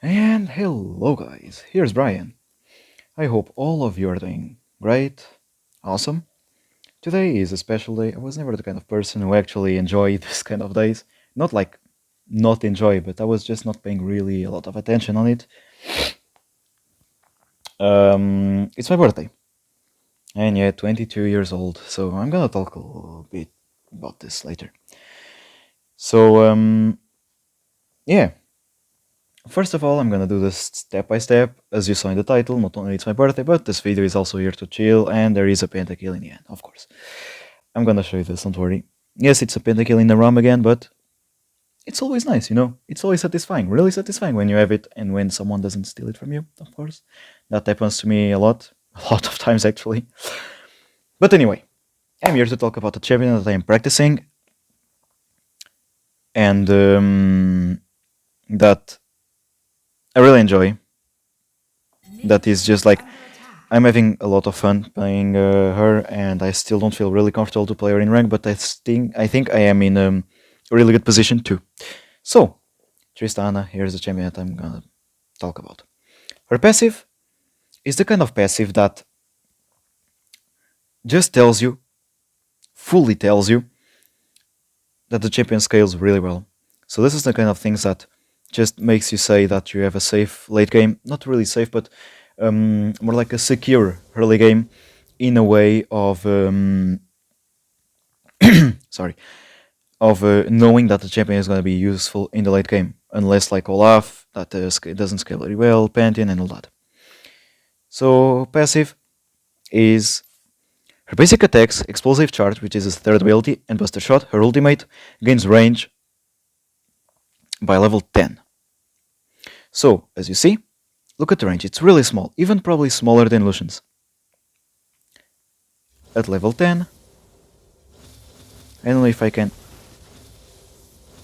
And hello guys, here's Brian. I hope all of you are doing great, awesome. Today is a special day. I was never the kind of person who actually enjoy this kind of days. Not like not enjoy, but I was just not paying really a lot of attention on it. It's my birthday, and yeah, 22 years old, so I'm gonna talk a little bit about this later. So, yeah, first of all, I'm gonna do this step by step, as you saw in the title. Not only it's my birthday, but this video is also here to chill, and there is a pentakill in the end, of course. I'm gonna show you this, don't worry. Yes, it's a pentakill in the ROM again, but it's always nice, you know? It's always satisfying, really satisfying when you have it and when someone doesn't steal it from you, of course. That happens to me a lot of times actually. But anyway, I'm here to talk about the champion that I'm practicing, and that I really enjoy. That is just like I'm having a lot of fun playing her, and I still don't feel really comfortable to play her in rank. But I think I am in a really good position too. So, Tristana, here's the champion that I'm gonna talk about. Her passive is the kind of passive that just tells you, fully tells you, that the champion scales really well. So this is the kind of things that just makes you say that you have a safe late game. Not really safe, but more like a secure early game in a way of sorry, of knowing that the champion is going to be useful in the late game, unless like Olaf that doesn't scale very well, Pantheon and all that. So passive is her basic attacks, explosive charge, which is his third ability, and buster shot. Her ultimate gains range by level 10. So as you see, look at the range, it's really small, even probably smaller than Lucian's. At level 10, I don't know if I can.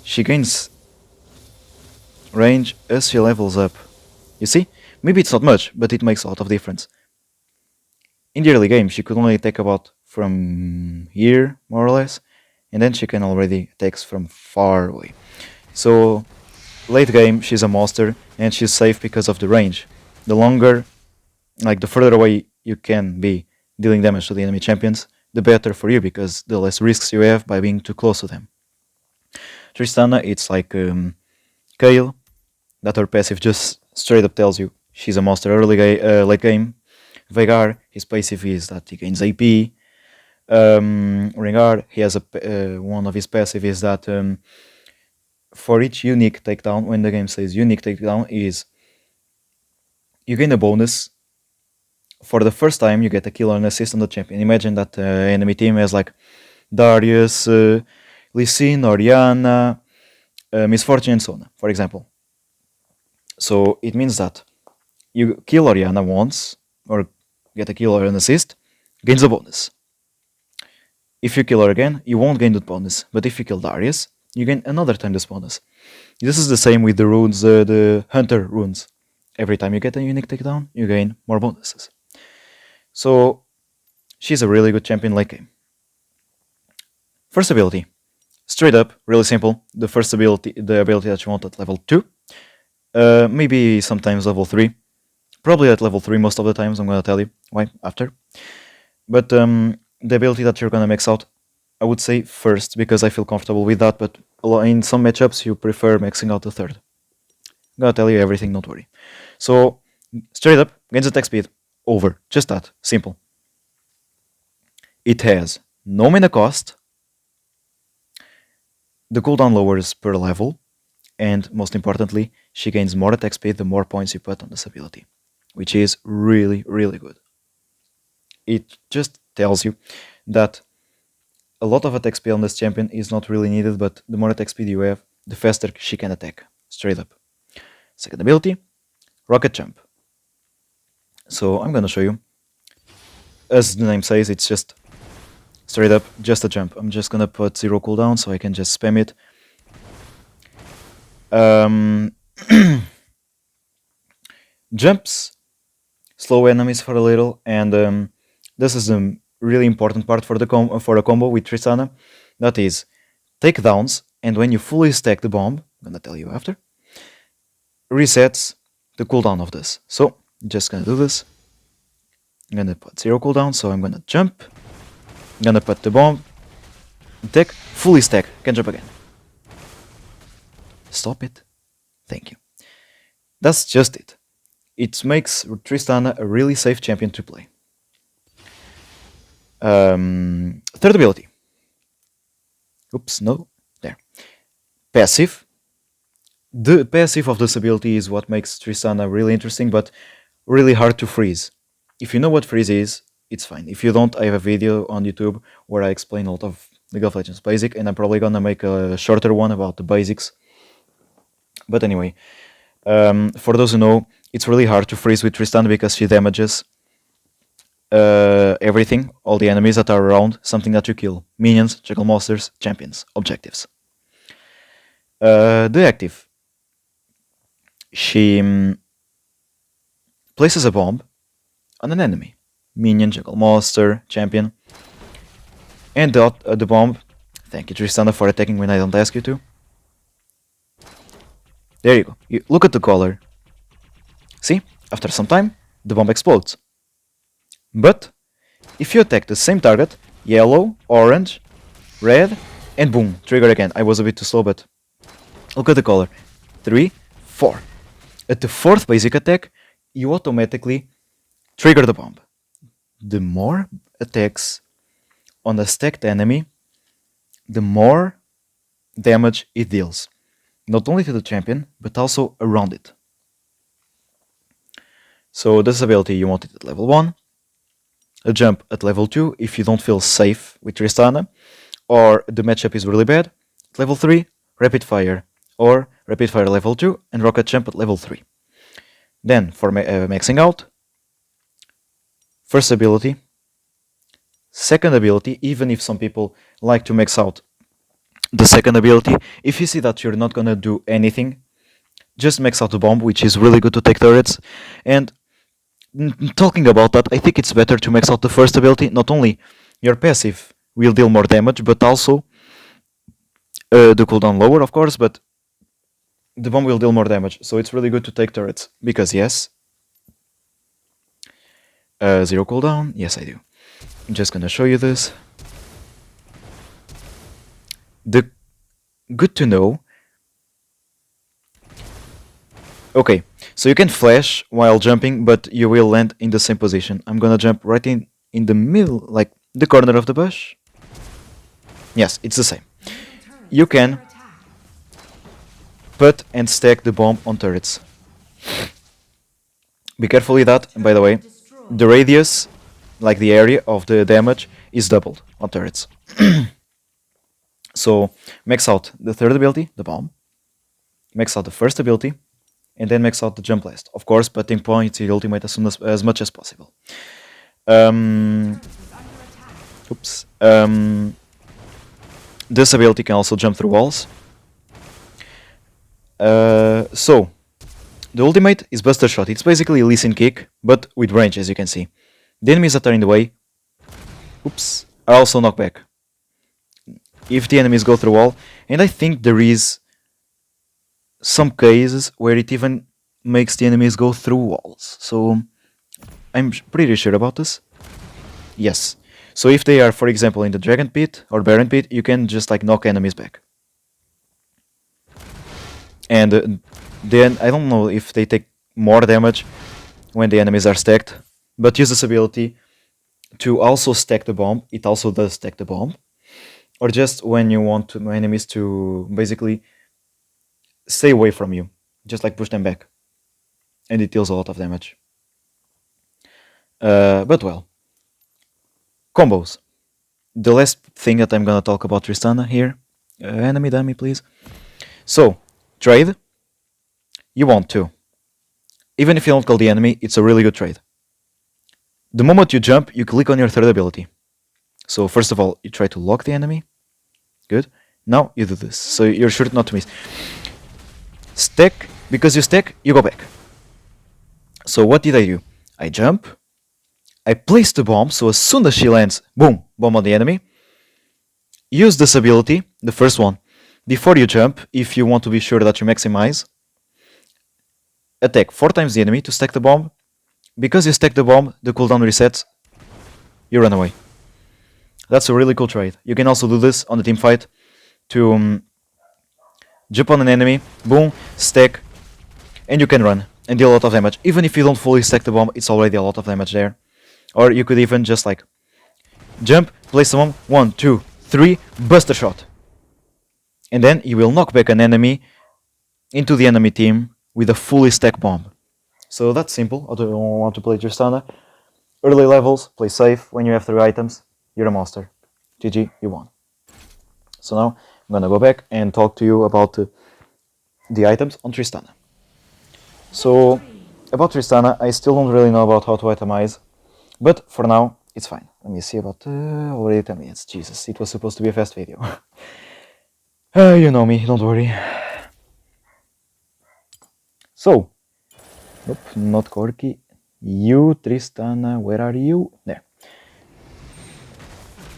She gains range as she levels up. You see? Maybe it's not much, but it makes a lot of difference. In the early game, she could only attack about from here, more or less, and then she can already attack from far away. So, late game, she's a monster, and she's safe because of the range. The longer, like the further away you can be dealing damage to the enemy champions, the better for you, because the less risks you have by being too close to them. Tristana, it's like Kayle, that her passive just straight up tells you she's a monster late game. Veigar, his passive is that he gains AP. Rengar, he has one of his passive is that for each unique takedown, when the game says unique takedown, is you gain a bonus. For the first time, you get a kill or an assist on the champion. Imagine that enemy team has like Darius, Lee Sin, Orianna, Miss Fortune, and so on, for example. So it means that you kill Orianna once, or get a kill or an assist, gains a bonus. If you kill her again, you won't gain that bonus, but if you kill Darius, you gain another time this bonus. This is the same with the runes, the Hunter runes. Every time you get a unique takedown, you gain more bonuses. So, she's a really good champion late game. First ability. Straight up, really simple. The first ability, the ability that you want at level 2. Maybe sometimes level 3. Probably at level 3 most of the times, I'm gonna tell you why after. But the ability that you're gonna max out, I would say first, because I feel comfortable with that, but in some matchups you prefer maxing out the third. I'm gonna tell you everything, don't worry. So, straight up, gains attack speed. Over. Just that. Simple. It has no mana cost. The cooldown lowers per level. And most importantly, she gains more attack speed the more points you put on this ability. Which is really, really good. It just tells you that a lot of attack speed on this champion is not really needed, but the more attack speed you have, the faster she can attack. Straight up. Second ability, Rocket Jump. So I'm gonna show you. As the name says, it's just straight up, just a jump. I'm just gonna put 0 cooldown so I can just spam it. Jumps slow enemies for a little, and this is a really important part for a combo with Tristana. That is takedowns, and when you fully stack the bomb, I'm gonna tell you after, resets the cooldown of this. So, just gonna do this. I'm gonna put 0 cooldown, so I'm gonna jump. I'm gonna put the bomb. Attack, fully stack, can jump again. Stop it. Thank you. That's just it. It makes Tristana a really safe champion to play. Third ability. Oops, no. There. Passive. The passive of this ability is what makes Tristana really interesting, but really hard to freeze. If you know what freeze is, it's fine. If you don't, I have a video on YouTube where I explain a lot of League of Legends basic, and I'm probably gonna make a shorter one about the basics. But anyway, for those who know, it's really hard to freeze with Tristana because she damages everything, all the enemies that are around, something that you kill. Minions, juggle monsters, champions, objectives. The active. She places a bomb on an enemy. Minion, juggle monster, champion. And the bomb... Thank you, Tristana, for attacking when I don't ask you to. There you go. Look at the color. See? After some time, the bomb explodes. But, if you attack the same target, yellow, orange, red, and boom, trigger again. I was a bit too slow, but look at the color. 3, 4. At the fourth basic attack, you automatically trigger the bomb. The more attacks on a stacked enemy, the more damage it deals. Not only to the champion, but also around it. So this ability you want it at level 1. A jump at level 2 if you don't feel safe with Tristana, or the matchup is really bad. Level 3, rapid fire, or rapid fire level 2 and rocket jump at level 3. Then for maxing out, first ability, second ability, even if some people like to max out the second ability, if you see that you're not gonna do anything, just max out the bomb, which is really good to take turrets. And talking about that, I think it's better to max out the first ability. Not only your passive will deal more damage, but also the cooldown lower, of course, but the bomb will deal more damage. So it's really good to take turrets, because yes, 0 cooldown, yes I do. I'm just gonna show you this. The good to know. Okay, so you can flash while jumping, but you will land in the same position. I'm gonna jump right in the middle, like the corner of the bush. Yes, it's the same. You can put and stack the bomb on turrets. Be careful with that, and by the way, the radius, like the area of the damage, is doubled on turrets. So max out the third ability, the bomb, max out the first ability, and then max out the jump blast. Of course, putting points in the ultimate as much as possible. Oops. This ability can also jump through walls. So, the ultimate is Buster Shot. It's basically a Lee Sin kick, but with range, as you can see. The enemies that are in the way, oops, are also knockback if the enemies go through wall. And I think there is some cases where it even makes the enemies go through walls. So I'm pretty sure about this. Yes. So if they are, for example, in the Dragon Pit or Baron Pit, you can just like knock enemies back. And then I don't know if they take more damage when the enemies are stacked, but use this ability to also stack the bomb. It also does stack the bomb. Or just when you want enemies to basically stay away from you, just like push them back, and it deals a lot of damage. But well, combos. The last thing that I'm gonna talk about Tristana here. Enemy dummy, please. So, trade. You want to. Even if you don't call the enemy, it's a really good trade. The moment you jump, you click on your third ability. So first of all, you try to lock the enemy. Good. Now you do this, so you're sure not to miss. Stack. Because you stack, you go back. So what did I do? I jump. I place the bomb, so as soon as she lands, boom, bomb on the enemy. Use this ability, the first one, before you jump, if you want to be sure that you maximize. attack 4 times the enemy to stack the bomb. Because you stack the bomb, the cooldown resets, you run away. That's a really cool trade. You can also do this on the team fight to jump on an enemy, boom, stack, and you can run and deal a lot of damage. Even if you don't fully stack the bomb, it's already a lot of damage there. Or you could even just like jump, place the bomb, 1, 2, 3, bust a shot. And then you will knock back an enemy into the enemy team with a fully stacked bomb. So that's simple. I don't want to play Tristana. Early levels, play safe. When you have 3 items, you're a monster. GG, you won. So now I'm gonna go back and talk to you about the items on Tristana. So about Tristana, I still don't really know about how to itemize, but for now it's fine. Let me see about already 10 minutes. Jesus, it was supposed to be a fast video. You know me, don't worry. So, nope, not Corky. You, Tristana, where are you? There.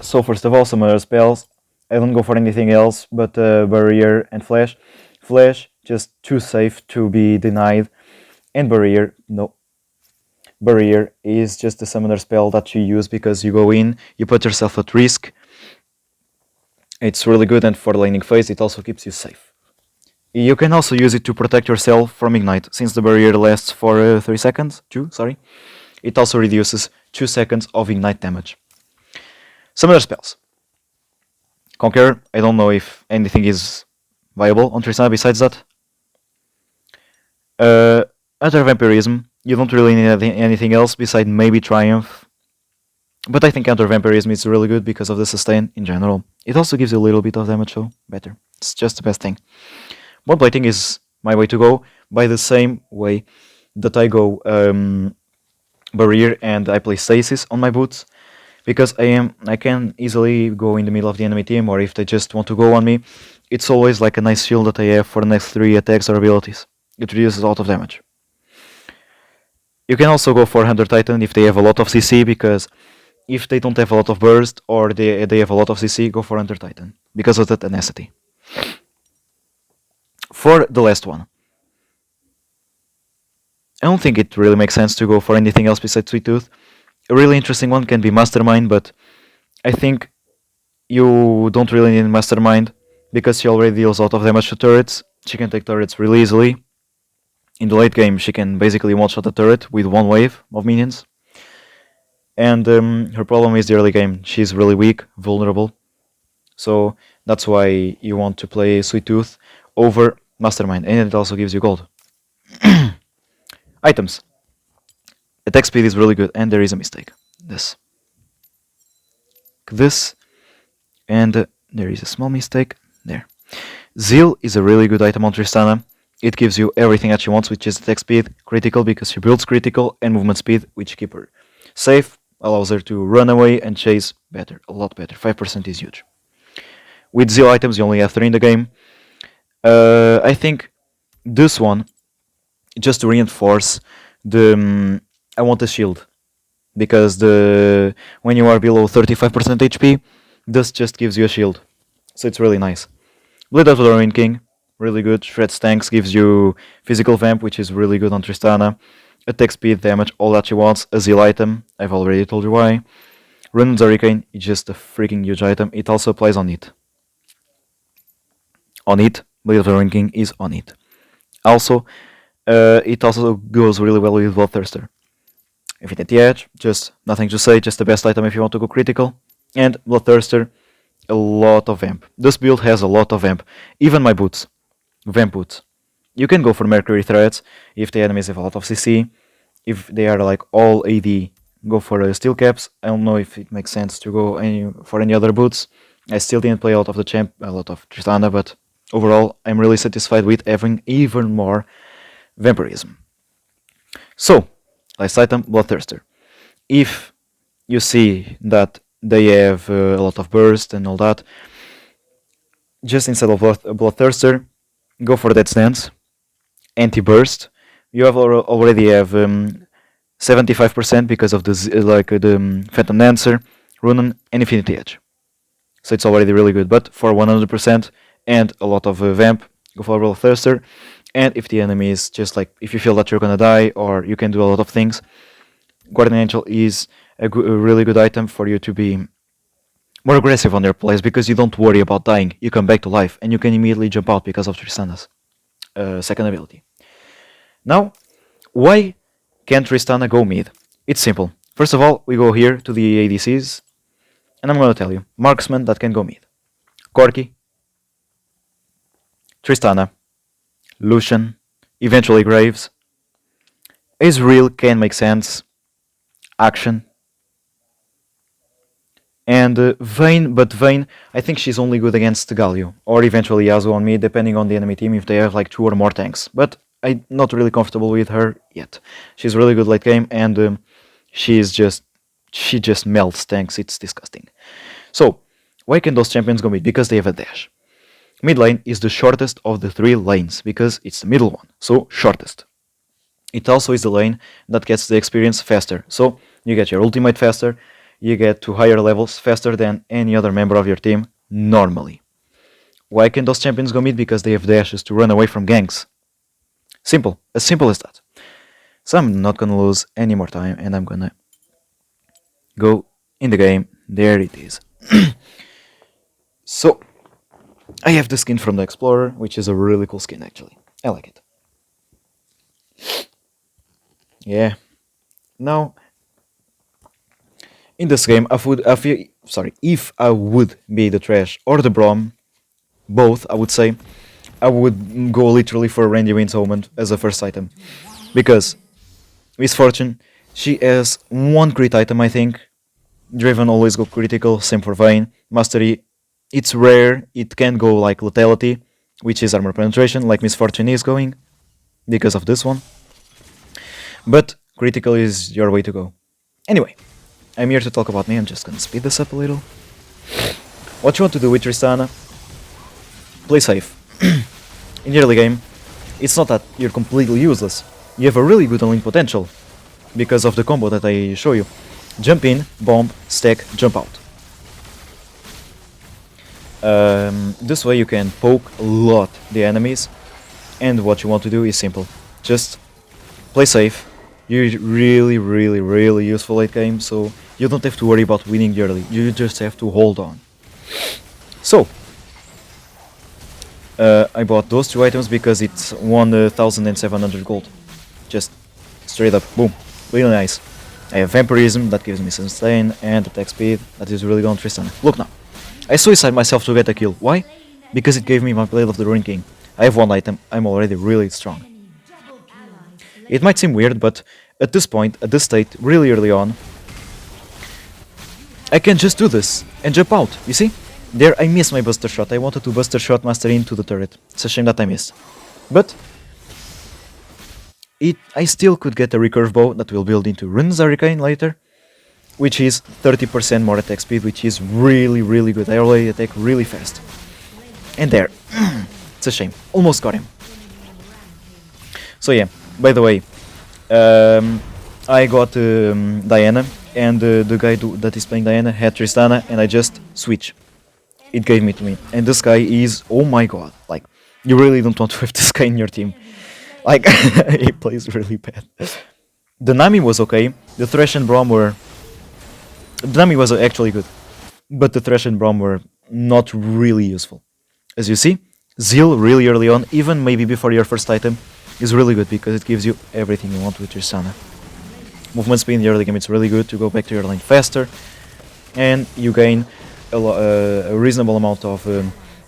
So first of all, some other spells. I don't go for anything else but Barrier and Flash. Flash, just too safe to be denied. And Barrier, no. Barrier is just a summoner spell that you use because you go in, you put yourself at risk. It's really good, and for laning phase it also keeps you safe. You can also use it to protect yourself from Ignite, since the barrier lasts for 3 seconds, 2, sorry. It also reduces 2 seconds of Ignite damage. Some other spells. Conquer, I don't know if anything is viable on Tristana besides that. Utter Vampirism, you don't really need anything else besides maybe Triumph. But I think Counter Vampirism is really good because of the sustain in general. It also gives you a little bit of damage, so better. It's just the best thing. Bond plating is my way to go, by the same way that I go Barrier and I play Stasis on my boots, because I can easily go in the middle of the enemy team, or if they just want to go on me, it's always like a nice shield that I have for the next 3 attacks or abilities. It reduces a lot of damage. You can also go for Hunter Titan if they have a lot of CC, because if they don't have a lot of burst or they have a lot of CC, go for Hunter Titan because of the tenacity. For the last one, I don't think it really makes sense to go for anything else besides Sweet Tooth. A really interesting one can be Mastermind, but I think you don't really need Mastermind because she already deals a lot of damage to turrets. She can take turrets really easily. In the late game, she can basically one-shot a turret with 1 wave of minions. And her problem is the early game. She's really weak, vulnerable. So that's why you want to play Sweet Tooth over Mastermind. And it also gives you gold. Items. Attack speed is really good. And there is a mistake. This. And there is a small mistake. There. Zeal is a really good item on Tristana. It gives you everything that she wants, which is attack speed, critical because she builds critical, and movement speed, which keep her safe, allows her to run away and chase better, a lot better. 5% is huge. With Zeal items, you only have 3 in the game. I think this one, just to reinforce the I want a shield, because when you are below 35% HP, this just gives you a shield, so it's really nice. Blade of the Ruin King, really good. Shred's Tanks gives you physical vamp, which is really good on Tristana. Attack speed, damage, all that she wants. A Zeal item, I've already told you why. Runan's Hurricane is just a freaking huge item. It also applies on it. Blade of the Ruin King is on it. Also, it also goes really well with Bloodthirster. Infinity Edge, just nothing to say, just the best item if you want to go critical. And Bloodthirster, a lot of vamp. This build has a lot of vamp. Even my boots, vamp boots. You can go for Mercury threats if the enemies have a lot of CC. If they are like all AD, go for steel caps. I don't know if it makes sense to go for any other boots. I still didn't play a lot of Tristana, but overall I'm really satisfied with having even more vampirism. So, last item, Bloodthirster. If you see that they have a lot of burst and all that, just instead of Bloodthirster, go for Death's Dance, anti-burst. You already have 75% because of the Phantom Dancer, Runan, and Infinity Edge. So it's already really good. But for 100% and a lot of vamp, go for Bloodthirster. And if the enemy is just like, if you feel that you're gonna die or you can do a lot of things, Guardian Angel is a really good item for you to be more aggressive on their plays, because you don't worry about dying. You come back to life and you can immediately jump out because of Tristana's second ability. Now, why can't Tristana go mid? It's simple. First of all, we go here to the ADCs, and I'm gonna tell you, marksman that can go mid: Corki, Tristana, Lucian, eventually Graves. Ezreal can make sense. Action. And Vayne, but Vayne, I think she's only good against Galio, or eventually Yasuo on mid, depending on the enemy team, if they have like 2 or more tanks. But I'm not really comfortable with her yet. She's really good late game, and she just melts tanks. It's disgusting. So, why can those champions go mid? Because they have a dash. Mid lane is the shortest of the 3 lanes, because it's the middle one, so shortest. It also is the lane that gets the experience faster, so you get your ultimate faster, you get to higher levels faster than any other member of your team normally. Why can those champions go mid? Because they have dashes to run away from ganks. Simple, as simple as that. So I'm not gonna lose any more time, and I'm gonna go in the game. There it is. So, I have the skin from the Explorer, which is a really cool skin actually. I like it. Yeah. Now, in this game, if I would be the Trash or the Braum, both, I would say, I would go literally for Randy Wind's Omen as a first item. Because Misfortune, she has 1 crit item, I think. Draven always go critical, same for Vayne. Mastery, it's rare, it can go like Lethality, which is armor penetration, like Misfortune is going, because of this one. But critical is your way to go. Anyway, I'm here to talk about me. I'm just gonna speed this up a little. What you want to do with Tristana? Play safe. In the early game, it's not that you're completely useless. You have a really good unlink potential because of the combo that I show you. Jump in, bomb, stack, jump out. This way you can poke a lot the enemies, and what you want to do is simple. Just play safe. You're really useful late game, so you don't have to worry about winning the early. You just have to hold on. So, I bought those 2 items because it's 1,700 gold. Just straight up, boom, really nice. I have Vampirism, that gives me sustain, and attack speed, that is really good on Tristana. Look now, I suicide myself to get a kill. Why? Because it gave me my Blade of the Ruined King. I have 1 item, I'm already really strong. It might seem weird, but at this point, at this state, really early on, I can just do this and jump out, you see? There I missed my Buster Shot. I wanted to Buster Shot Master into the turret. It's a shame that I missed. But I still could get a recurve bow that will build into Runes Hurricane later, which is 30% more attack speed, which is really good. I already attack really fast. And there. It's a shame. Almost got him. So yeah, by the way, I got Diana, and the guy that is playing Diana had Tristana, and I just switch. It gave me to me. And this guy is, oh my god, like, you really don't want to have this guy in your team. Like, he plays really bad. The Nami was okay, the Thresh and Braum were... The Nami was actually good, but the Thresh and Braum were not really useful. As you see, Zeal really early on, even maybe before your first item, is really good because it gives you everything you want with Tristana. Movement speed in the early game, it's really good to go back to your lane faster, and you gain a reasonable amount of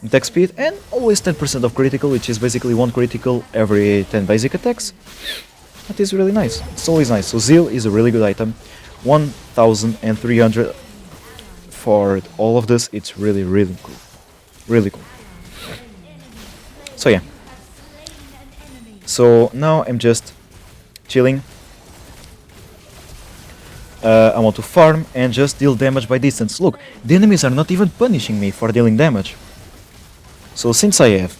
attack speed, and always 10% of critical, which is basically 1 critical every 10 basic attacks. That is really nice. It's always nice. So Zeal is a really good item. 1,300 for all of this. It's really cool. Really cool. So yeah. So now I'm just chilling. I want to farm and just deal damage by distance. Look, the enemies are not even punishing me for dealing damage. So since I have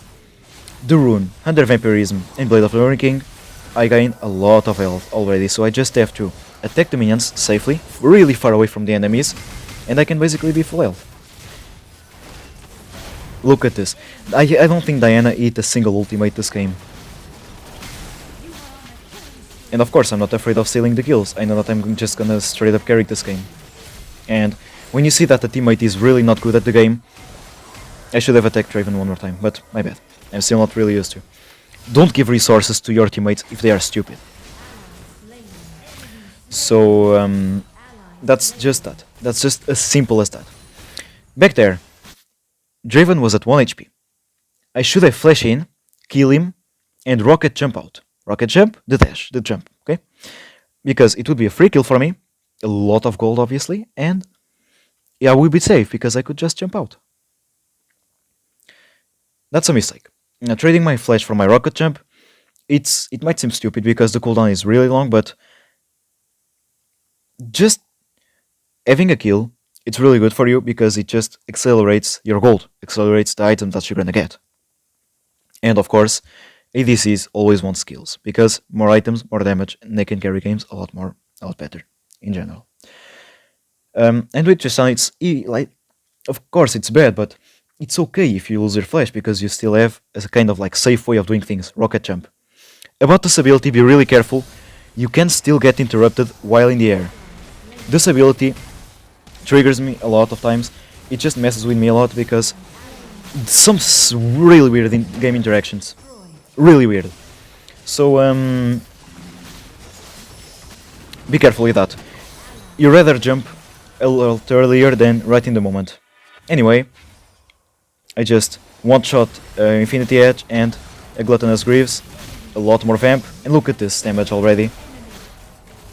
the Rune, Under Vampirism and Blade of the Ruined King, I gain a lot of health already, so I just have to attack the minions safely, really far away from the enemies, and I can basically be full health. Look at this. I don't think Diana hit a single ultimate this game. And of course, I'm not afraid of stealing the kills. I know that I'm just gonna straight up carry this game. And when you see that the teammate is really not good at the game, I should have attacked Draven one more time, but my bad. I'm still not really used to. Don't give resources to your teammates if they are stupid. So, that's just that. That's just as simple as that. Back there, Draven was at 1 HP. I should have flash in, kill him, and rocket jump out. Rocket jump, the dash, the jump, okay? Because it would be a free kill for me, a lot of gold obviously, and yeah, I would be safe because I could just jump out. That's a mistake. Now, trading my flash for my rocket jump, it might seem stupid because the cooldown is really long, but just having a kill, it's really good for you because it just accelerates your gold, accelerates the item that you're gonna get. And of course, ADCs always want skills because more items, more damage, and they can carry games a lot better in general. And with Tristana, like, of course it's bad, but it's okay if you lose your flash because you still have a kind of like safe way of doing things, rocket jump. About this ability, be really careful. You can still get interrupted while in the air. This ability triggers me a lot of times. It just messes with me a lot because some really weird game interactions. Really weird. So, be careful with that. You rather jump a little earlier than right in the moment. Anyway, I just one-shot Infinity Edge and a Gluttonous Greaves, a lot more vamp, and look at this damage already.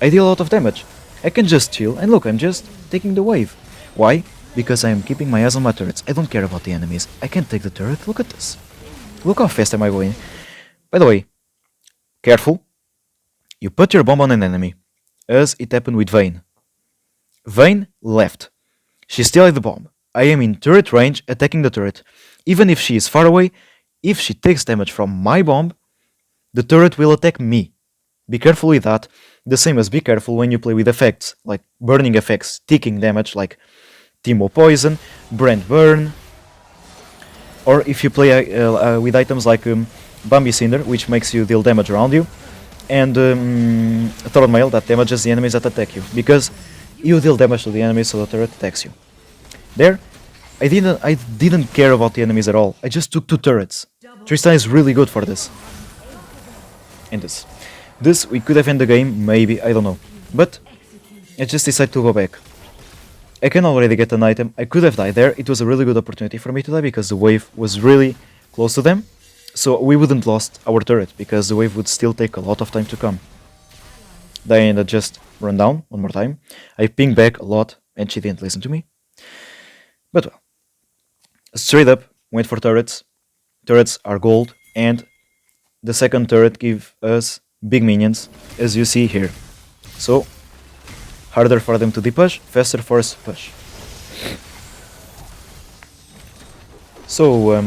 I deal a lot of damage. I can just chill, and look, I'm just taking the wave. Why? Because I am keeping my eyes on my turrets. I don't care about the enemies. I can't take the turret, look at this. Look how fast am I going. By the way, careful. You put your bomb on an enemy, as it happened with Vayne. Vayne left. She still had the bomb. I am in turret range attacking the turret. Even if she is far away, if she takes damage from my bomb, the turret will attack me. Be careful with that. The same as be careful when you play with effects, like burning effects, ticking damage, like Timo Poison, Brand Burn, or if you play with items like Bambi Cinder, which makes you deal damage around you, and Thorn Mail that damages the enemies that attack you, because you deal damage to the enemies so the turret attacks you. There, I didn't care about the enemies at all. I just took 2 turrets. Tristana is really good for this. And this we could have ended the game, maybe, I don't know. But I just decided to go back. I can already get an item. I could have died there. It was a really good opportunity for me to die because the wave was really close to them. So we wouldn't lost our turret because the wave would still take a lot of time to come. Diana just run down one more time. I pinged back a lot and she didn't listen to me. But well, straight up went for turrets. Turrets are gold, and the second turret give us big minions, as you see here. So harder for them to depush, faster for us to push. So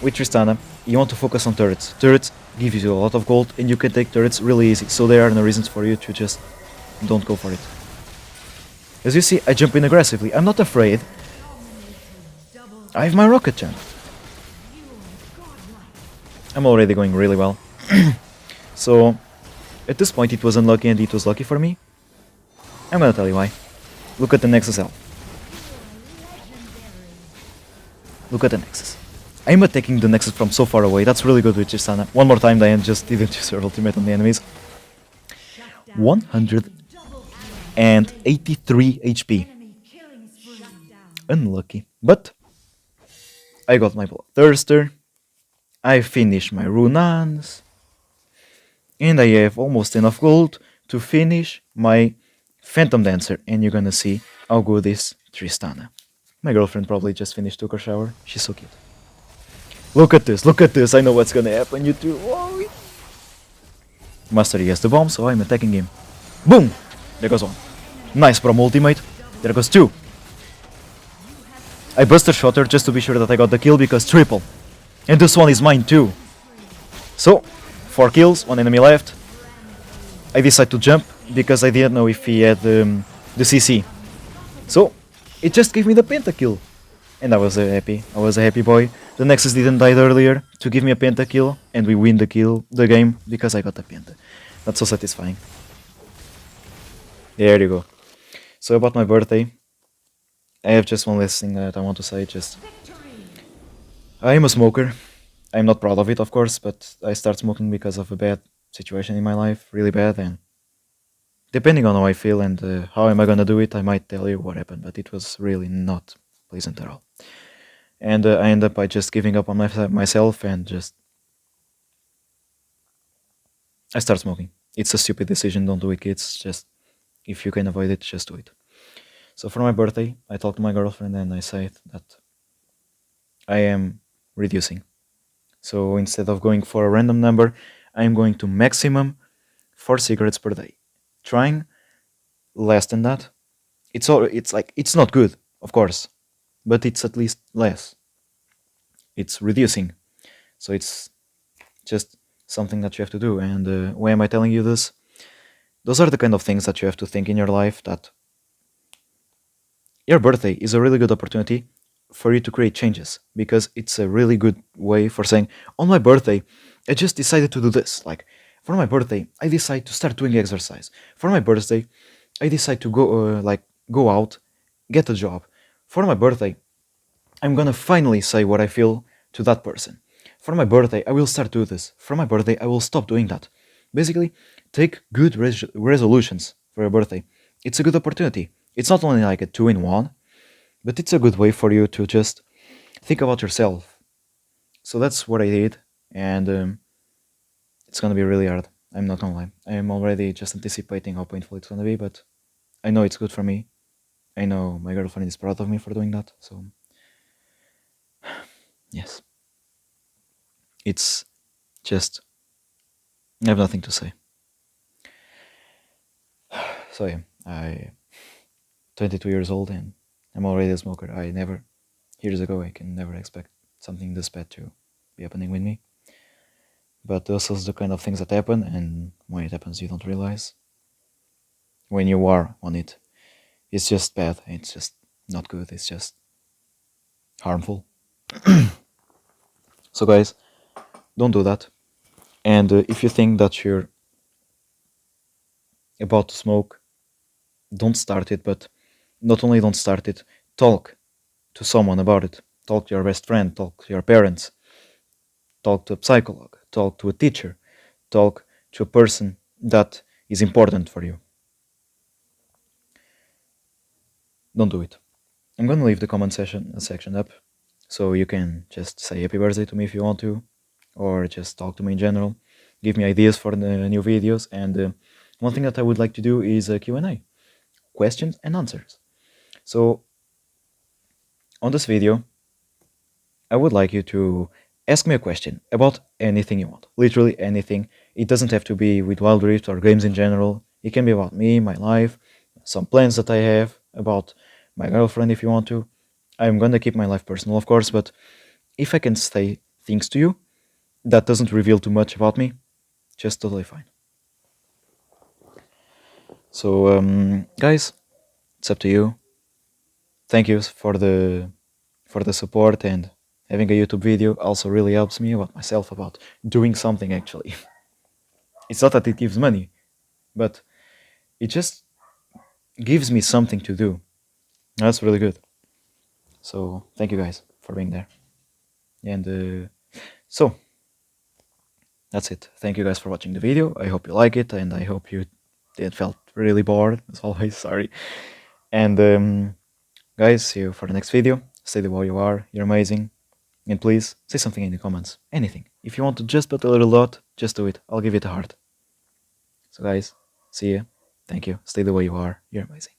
with Tristana, you want to focus on turrets. Turrets give you a lot of gold, and you can take turrets really easy. So there are no reasons for you to just don't go for it. As you see, I jump in aggressively. I'm not afraid. I have my rocket jump. I'm already going really well. So, at this point it was unlucky and it was lucky for me. I'm gonna tell you why. Look at the Nexus L. Look at the Nexus. I'm attacking the Nexus from so far away. That's really good with Tristana. One more time, Diane just didn't use her ultimate on the enemies. 183 HP. Unlucky. But I got my Bloodthirster. I finished my Runans. And I have almost enough gold to finish my Phantom Dancer. And you're gonna see how good is Tristana. My girlfriend probably just finished, took her shower. She's so cute. Look at this, look at this. I know what's gonna happen, you two. Whoa. Master has the bomb, so I'm attacking him. Boom! There goes one. Nice from ultimate. There goes 2. I buster shot her just to be sure that I got the kill because triple. And this one is mine too. So, 4 kills, 1 enemy left. I decided to jump because I didn't know if he had the CC. So, it just gave me the Pentakill. And I was happy. I was a happy boy. The Nexus didn't die earlier to give me a Pentakill. And we win the game because I got the Penta. That's so satisfying. There you go. So about my birthday, I have just one last thing that I want to say. Just I am a smoker. I'm not proud of it, of course, but I started smoking because of a bad situation in my life, really bad. And depending on how I feel and how am I gonna do it, I might tell you what happened. But it was really not pleasant at all. And I end up by just giving up on myself and just I start smoking. It's a stupid decision. Don't do it, kids. Just if you can avoid it, just do it. So for my birthday, I talked to my girlfriend and I said that I am reducing. So instead of going for a random number, I'm going to maximum 4 cigarettes per day. Trying less than that. It's like it's not good, of course, but it's at least less. It's reducing. So it's just something that you have to do. And why am I telling you this? Those are the kind of things that you have to think in your life that your birthday is a really good opportunity for you to create changes because it's a really good way for saying, on my birthday, I just decided to do this. Like, for my birthday, I decide to start doing exercise. For my birthday, I decide to go out, get a job. For my birthday, I'm gonna finally say what I feel to that person. For my birthday, I will start doing this. For my birthday, I will stop doing that. Basically, take good resolutions for your birthday. It's a good opportunity. It's not only like a two-in-one, but it's a good way for you to just think about yourself. So that's what I did, and it's gonna be really hard. I'm not gonna lie. I'm already just anticipating how painful it's gonna be, but I know it's good for me. I know my girlfriend is proud of me for doing that, so yes. It's just, I have nothing to say. So yeah, I 22 years old and I'm already a smoker. I never, years ago, I can never expect something this bad to be happening with me. But those are the kind of things that happen, and when it happens, you don't realize. When you are on it, it's just bad. It's just not good. It's just harmful. So, guys, don't do that. And if you think that you're about to smoke, don't start it. But not only don't start it, talk to someone about it. Talk to your best friend. Talk to your parents. Talk to a psychologist. Talk to a teacher. Talk to a person that is important for you. Don't do it. I'm gonna leave the comment section up, so you can just say happy birthday to me if you want to, or just talk to me in general. Give me ideas for the new videos, and one thing that I would like to do is a Q&A, questions and answers. So on this video, I would like you to ask me a question about anything you want, literally anything. It doesn't have to be with Wild Rift or games in general. It can be about me, my life, some plans that I have, about my girlfriend if you want to. I'm gonna keep my life personal, of course, but if I can say things to you that doesn't reveal too much about me, just totally fine. So, guys, it's up to you. Thank you for the support, and having a YouTube video also really helps me about myself, about doing something actually. It's not that it gives money, but it just gives me something to do. That's really good. So thank you guys for being there. And so that's it. Thank you guys for watching the video. I hope you like it, and I hope you did felt really bored as always. Sorry. And guys, see you for the next video. Stay the way you are. You're amazing. And please say something in the comments. Anything. If you want to just put a little dot, just do it. I'll give it a heart. So guys, see you. Thank you. Stay the way you are. You're amazing.